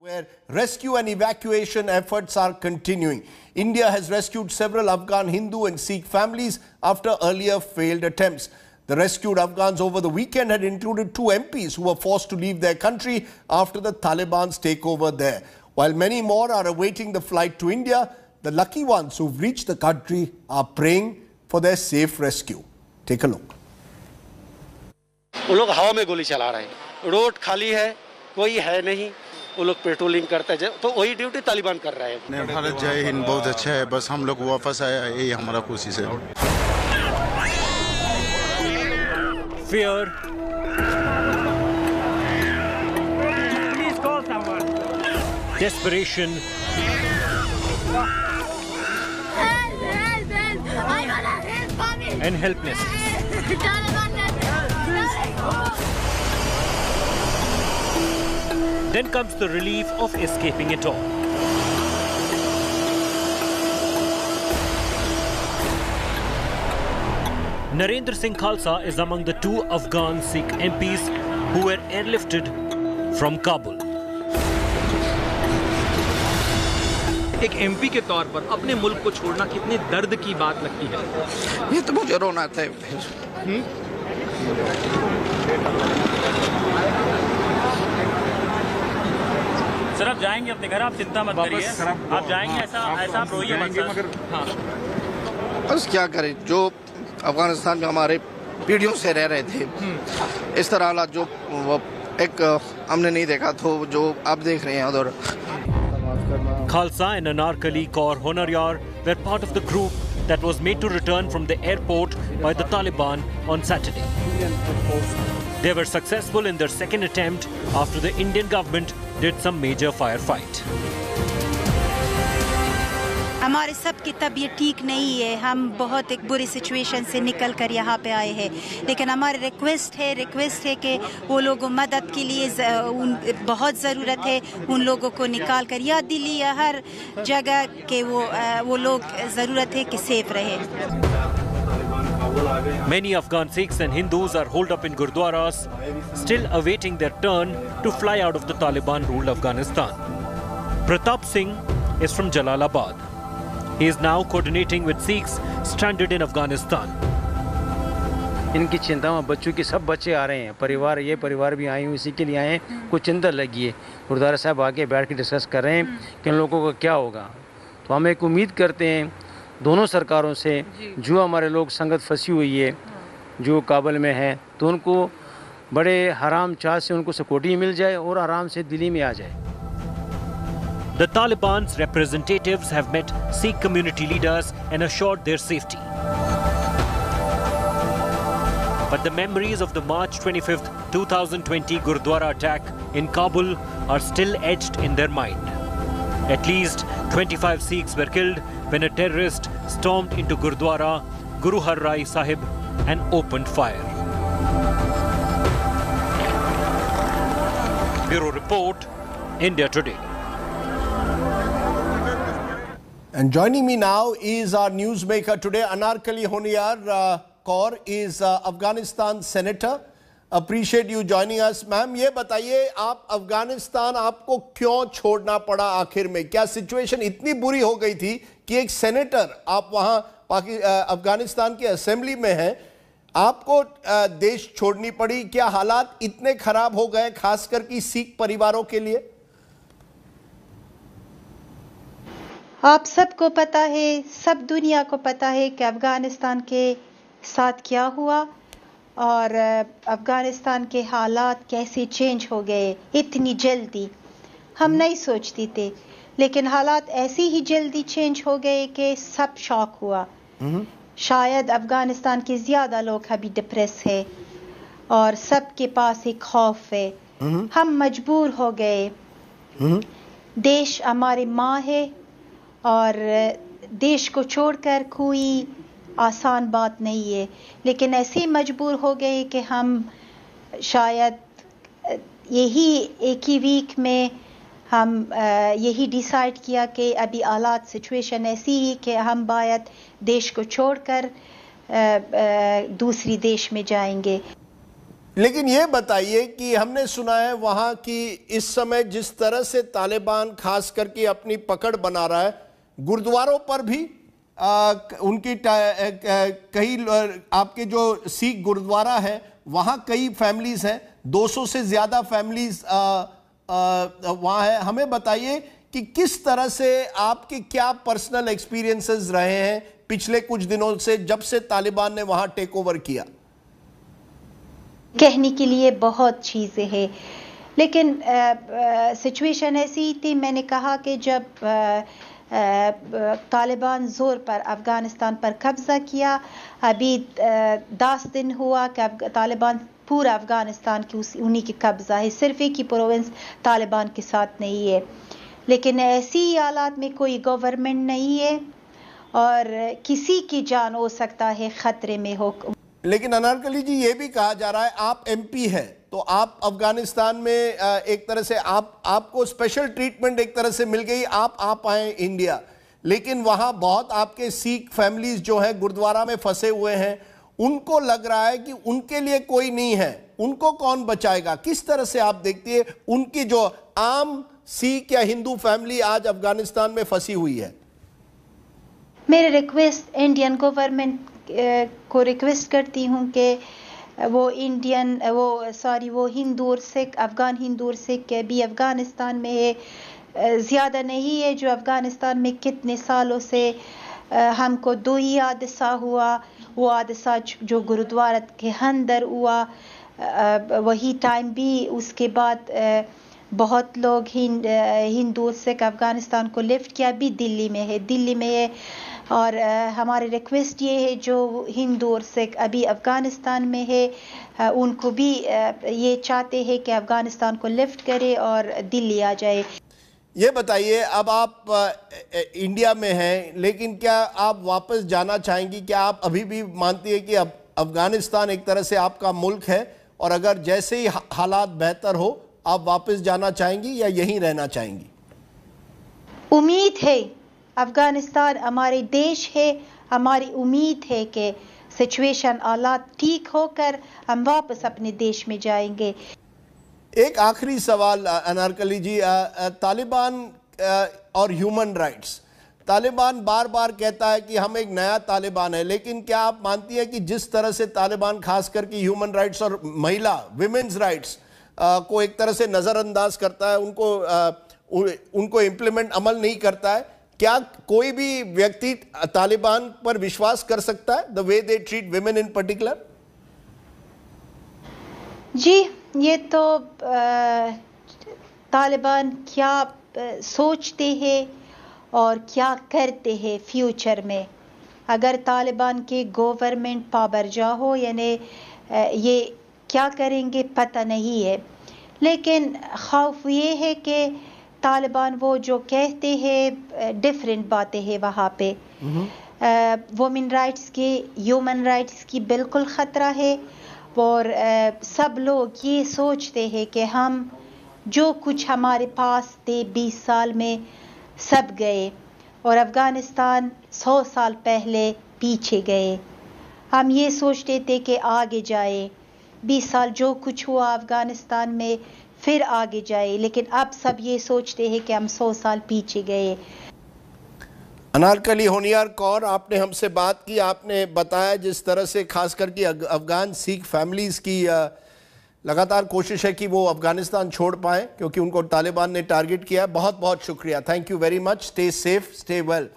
where rescue and evacuation efforts are continuing. India has rescued several Afghan Hindu and Sikh families after earlier failed attempts. The rescued Afghans over the weekend had included 2 MPs who were forced to leave their country after the Taliban's takeover there. While many more are awaiting the flight to India, the lucky ones who've reached the country are praying for their safe rescue. Take a look. वो लोग हवा में गोली चला रहे हैं, road खाली है, कोई है नहीं, वो लोग पेट्रोलिंग करते हैं, तो वही ड्यूटी तालिबान कर रहे हैं। भारत जय हिंद बहुत अच्छा है, बस हम लोग वापस आए, यही हमारा कोशिश है। Fear, please call someone. Desperation, and helplessness. Then comes the relief of escaping it all. Narendra Singh Khalsa is among the 2 Afghan Sikh MPs who were airlifted from Kabul. एक एमपी के तौर पर अपने मुल्क को छोड़ना कितने दर्द की बात लगती है। ये तो मुझे रोना आता है। सर आप जाएंगे अपने घर, आप चिंता मत करिए, आप जाएंगे, ऐसा आप रोइए मत सर। हाँ। बस क्या करें, जो अफगानिस्तान में हमारे पीढ़ियों से रह रहे थे, इस तरह हालात जो एक हमने नहीं देखा तो जो आप देख रहे हैं उधर। Khalsa and Anarkali Kaur Honaryar were part of the group that was made to return from the airport by the Taliban on Saturday. They were successful in their second attempt after the Indian government did some major firefight. हमारे सब की तबीयत ठीक नहीं है, हम बहुत एक बुरी सिचुएशन से निकल कर यहाँ पे आए हैं, लेकिन हमारी रिक्वेस्ट है कि वो लोगों मदद के लिए बहुत ज़रूरत है, उन लोगों को निकाल कर या दिल्ली या हर जगह के वो लोग ज़रूरत है कि सेफ रहे। Many Afghan Sikhs and Hindus are holed up in Gurdwaras, still awaiting their turn to fly out of the Taliban-ruled Afghanistan. Pratap Singh is from Jalalabad. He is now coordinating with Sikhs stranded in Afghanistan. इनकी चिंता में बच्चों के सब बच्चे आ रहे हैं, परिवार भी आए हुए इसी के लिए आए हैं, कुछ चिंता लगी है। गुरुद्वारा साहब आके बैठ के डिस्कस कर रहे हैं कि इन लोगों को क्या होगा। तो हम एक उम्मीद करते हैं दोनों सरकारों से, जो हमारे लोग संगत फंसी हुई है, जो काबुल में है, तो उनको बड़े हराम चाह से उनको सिक्योरिटी मिल जाए और आराम से दिल्ली में आ जाए। The Taliban's representatives have met Sikh community leaders and assured their safety. But the memories of the March 25th, 2020 Gurdwara attack in Kabul are still etched in their mind. At least 25 Sikhs were killed when a terrorist stormed into Gurdwara Guru Har Rai Sahib and opened fire. Bureau Report, India Today. And joining me now is our newsmaker today, Anarkali Honaryar Kaur is Afghanistan Senator. Appreciate you joining us, ma'am. ये बताइए, आप अफगानिस्तान आपको क्यों छोड़ना पड़ा आखिर में? क्या सिचुएशन इतनी बुरी हो गई थी कि एक सेनेटर, आप वहाँ अफगानिस्तान की असेंबली में हैं, आपको देश छोड़नी पड़ी? क्या हालात इतने खराब हो गए खासकर कि सिख परिवारों के लिए? आप सबको पता है, सब दुनिया को पता है कि अफगानिस्तान के साथ क्या हुआ और अफगानिस्तान के हालात कैसे चेंज हो गए इतनी जल्दी। हम नहीं सोचते थे, लेकिन हालात ऐसे ही जल्दी चेंज हो गए कि सब शॉक हुआ। शायद अफगानिस्तान के ज़्यादा लोग अभी डिप्रेस है और सबके पास एक खौफ है। हम मजबूर हो गए। देश हमारी माँ है और देश को छोड़कर कोई आसान बात नहीं है, लेकिन ऐसे ही मजबूर हो गए कि हम शायद यही एक ही वीक में हम यही डिसाइड किया कि अभी हालात सिचुएशन ऐसी ही कि हम बायत देश को छोड़कर दूसरी देश में जाएंगे। लेकिन ये बताइए कि हमने सुना है वहाँ की इस समय जिस तरह से तालिबान खास करके अपनी पकड़ बना रहा है, गुरुद्वारों पर भी उनकी कई आपके जो सिख गुरुद्वारा है वहाँ कई फैमिलीज हैं, 200 से ज़्यादा फैमिलीज वहाँ है। हमें बताइए कि किस तरह से आपके क्या पर्सनल एक्सपीरियंसेस रहे हैं पिछले कुछ दिनों से जब से तालिबान ने वहाँ टेक ओवर किया। कहने के लिए बहुत चीज़ें हैं, लेकिन सिचुएशन ऐसी थी। मैंने कहा कि जब तालिबान ज़ोर पर अफ़गानिस्तान पर कब्ज़ा किया, अभी 10 दिन हुआ कि तालिबान पूरा अफ़गानिस्तान की उन्हीं की कब्ज़ा है, सिर्फ एक ही प्रोविंस तालिबान के साथ नहीं है। लेकिन ऐसी हालात में कोई गवर्नमेंट नहीं है और किसी की जान हो सकता है ख़तरे में हो। लेकिन अनारकली जी, ये भी कहा जा रहा है आप एमपी हैं, तो आप अफगानिस्तान में एक तरह से आपको स्पेशल ट्रीटमेंट एक तरह से मिल गई, आप आए इंडिया, लेकिन वहाँ बहुत आपके सिख फैमिलीज जो हैं गुरुद्वारा में फंसे हुए हैं, उनको लग रहा है कि उनके लिए कोई नहीं है, उनको कौन बचाएगा? किस तरह से आप देखती है उनकी जो आम सिख या हिंदू फैमिली आज अफगानिस्तान में फंसी हुई है? मेरे रिक्वेस्ट इंडियन गवर्नमेंट को रिक्वेस्ट करती हूँ कि वो हिंदू और सिख, अफ़गान हिंदू और सिख भी अफ़गानिस्तान में है, ज़्यादा नहीं है। जो अफ़गानिस्तान में कितने सालों से हमको 2 ही हादसा हुआ, वो हादसा जो गुरुद्वारा के अंदर हुआ वही टाइम भी, उसके बाद बहुत लोग हिंदू सिख अफ़गानिस्तान को लिफ्ट किया, भी दिल्ली में है। और हमारी रिक्वेस्ट ये है जो हिंदू और सिख अभी अफ़गानिस्तान में है, उनको भी ये चाहते हैं कि अफ़गानिस्तान को लिफ्ट करे और दिल्ली आ जाए। ये बताइए, अब आप इंडिया में हैं, लेकिन क्या आप वापस जाना चाहेंगी? क्या आप अभी भी मानती है कि अफ़गानिस्तान एक तरह से आपका मुल्क है और अगर जैसे ही हालात बेहतर हो आप वापस जाना चाहेंगी या यहीं रहना चाहेंगी? उम्मीद है, अफ़गानिस्तान हमारे देश है, हमारी उम्मीद है कि सिचुएशन हालात ठीक होकर हम वापस अपने देश में जाएंगे। एक आखिरी सवाल अनारकली जी, तालिबान और ह्यूमन राइट्स, तालिबान बार बार कहता है कि हम एक नया तालिबान है, लेकिन क्या आप मानती है कि जिस तरह से तालिबान खास करके ह्यूमन राइट्स और महिला विमेंस राइट्स को एक तरह से नज़रअंदाज करता है, उनको इम्प्लीमेंट अमल नहीं करता है, क्या कोई भी व्यक्ति तालिबान पर विश्वास कर सकता है, the way they treat women in particular? जी, ये तो तालिबान क्या सोचते हैं और क्या करते हैं फ्यूचर में। अगर तालिबान के गवर्नमेंट पाबरजा हो, यानी ये क्या करेंगे पता नहीं है, लेकिन खौफ ये है कि तालिबान वो जो कहते हैं डिफरेंट बातें हैं वहाँ पे। वुमेन राइट्स की, ह्यूमन राइट्स की बिल्कुल ख़तरा है और सब लोग ये सोचते हैं कि हम जो कुछ हमारे पास थे 20 साल में सब गए और अफ़गानिस्तान 100 साल पहले पीछे गए। हम ये सोचते थे कि आगे जाए, 20 साल जो कुछ हुआ अफ़गानिस्तान में फिर आगे जाए, लेकिन अब सब ये सोचते हैं कि हम 100 साल पीछे गए। अनारकली होनियार कौर, आपने हमसे बात की, आपने बताया जिस तरह से खास करके अफ़गान सिख फैमिलीज़ की लगातार कोशिश है कि वो अफ़गानिस्तान छोड़ पाएँ क्योंकि उनको तालिबान ने टारगेट किया है। बहुत बहुत शुक्रिया, thank you very much, stay safe, stay well.